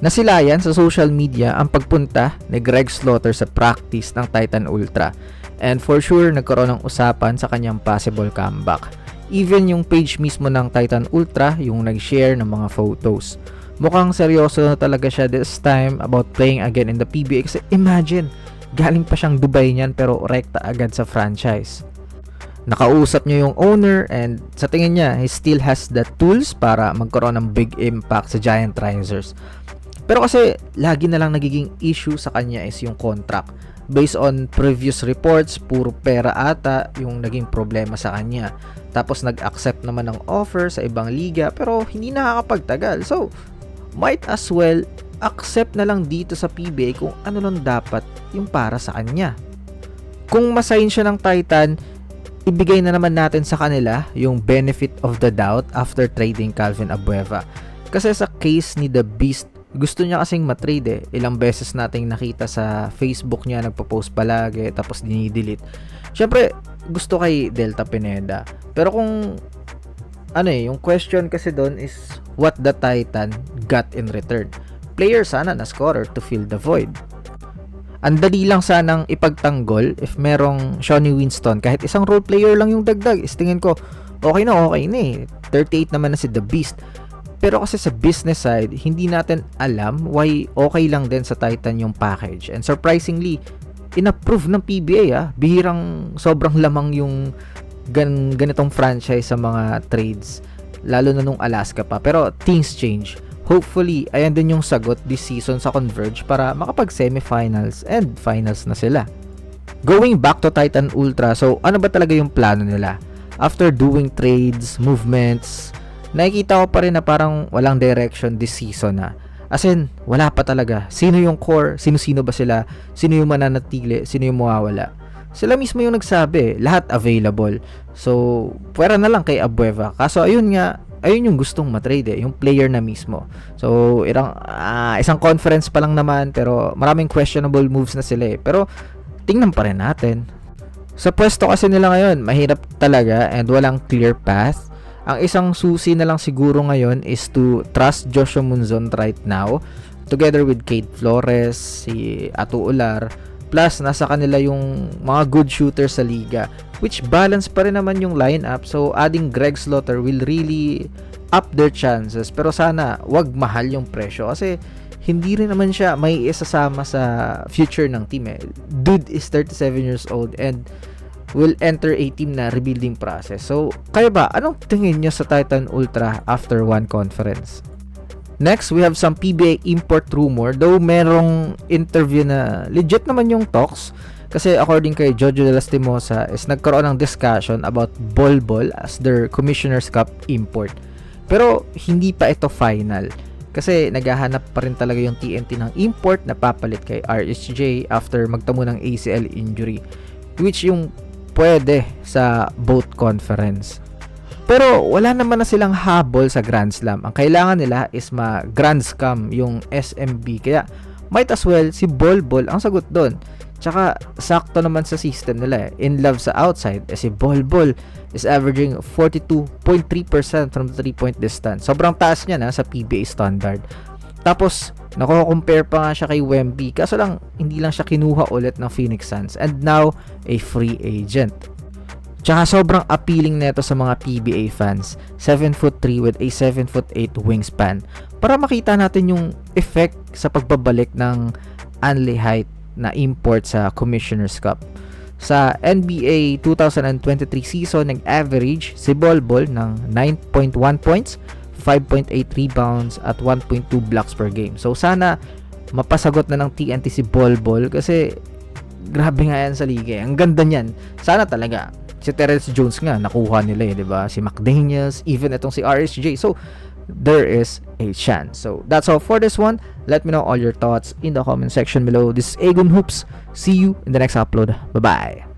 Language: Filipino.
Nasilayan sa social media ang pagpunta ni Greg Slaughter sa practice ng Titan Ultra, and for sure nagkaroon ng usapan sa kanyang possible comeback. Even yung page mismo ng Titan Ultra yung nag-share ng mga photos. Mukhang seryoso na talaga siya this time about playing again in the PBA kasi imagine, galing pa siyang Dubai niyan pero rekta agad sa franchise. Nakausap niya yung owner and sa tingin niya, he still has the tools para magkaroon ng big impact sa Giant Risers. Pero kasi lagi na lang nagiging issue sa kanya is yung contract. Based on previous reports, puro pera ata yung naging problema sa kanya. Tapos nag-accept naman ng offer sa ibang liga pero hindi nakakapagtagal. So, might as well accept na lang dito sa PBA kung ano lang dapat yung para sa kanya. Kung masign siya ng Titan, ibigay na naman natin sa kanila yung benefit of the doubt after trading Calvin Abueva. Kasi sa case ni The Beast, gusto niya kasing matrade eh. Ilang beses nating nakita sa Facebook niya, nagpo-post palagi, tapos dinidelete. Siyempre, gusto kay Delta Pineda. Pero kung, yung question kasi doon is, what the Titan got in return? Player sana na scorer to fill the void. Ang dali lang sanang ipagtanggol if merong Shawnee Winston. Kahit isang role player lang yung dagdag, is tingin ko, okay na eh. 38 naman na si The Beast. Pero kasi sa business side, hindi natin alam why okay lang din sa Titan yung package. And surprisingly, inapprove ng PBA. Bihirang sobrang lamang yung ganitong franchise sa mga trades. Lalo na nung Alaska pa. Pero things change. Hopefully, ayan din yung sagot this season sa Converge para makapag semifinals and finals na sila. Going back to Titan Ultra, so ano ba talaga yung plano nila? After doing trades, movements, nakikita ko pa rin na parang walang direction this season na. As in, wala pa talaga. Sino yung core? Sino-sino ba sila? Sino yung mananatili? Sino yung mawawala? Sila mismo yung nagsabi, lahat available. So, pwera na lang kay Abueva. Kaso ayun yung gustong matrade yung player na mismo. So, isang conference pa lang naman pero maraming questionable moves na sila Pero, tingnan pa rin natin. Sa pwesto kasi nila ngayon, mahirap talaga and walang clear path. Ang isang susi na lang siguro ngayon is to trust Joshua Munzon right now together with Cade Flores, si Atu Ular, plus nasa kanila yung mga good shooters sa liga, which balance pa rin naman yung lineup. So adding Greg Slaughter will really up their chances, pero sana wag mahal yung presyo kasi hindi rin naman siya may isasama sa future ng team Dude is 37 years old and will enter a team na rebuilding process. So, kayo ba? Anong tingin nyo sa Titan Ultra after one conference? Next, we have some PBA import rumor. Though merong interview na legit naman yung talks. Kasi according kay Jojo de las Timosa is nagkaroon ng discussion about Bol Bol as their Commissioner's Cup import. Pero hindi pa ito final. Kasi naghahanap pa rin talaga yung TNT ng import na papalit kay RSJ after magtamo ng ACL injury. Which yung pwede sa both conference. Pero wala naman na silang habol sa Grand Slam. Ang kailangan nila is ma-Grand Scam yung SMB. Kaya might as well si Bol Bol ang sagot doon. Tsaka sakto naman sa system nila In love sa outside. Si Bol Bol is averaging 42.3% from the 3-point distance. Sobrang taas niya na sa PBA standard. Tapos, nako-compare pa nga siya kay Wemby. Kaso lang, hindi lang siya kinuha ulit ng Phoenix Suns. And now, a free agent. Tsaka sobrang appealing nito sa mga PBA fans. 7'3" with a 7'8" wingspan. Para makita natin yung effect sa pagbabalik ng Anli Height na import sa Commissioner's Cup. Sa NBA 2023 season, nag-average si Bol Bol ng 9.1 points, 5.8 rebounds at 1.2 blocks per game. So sana mapasagot na ng TNT si Bol Bol kasi grabe nga yan sa liga. Ang ganda niyan. Sana talaga. Si Terrence Jones nga nakuha nila di ba? Si McDaniels, even itong si RSJ. So there is a chance. So that's all for this one. Let me know all your thoughts in the comment section below. This is Agon Hoops. See you in the next upload. Bye-bye.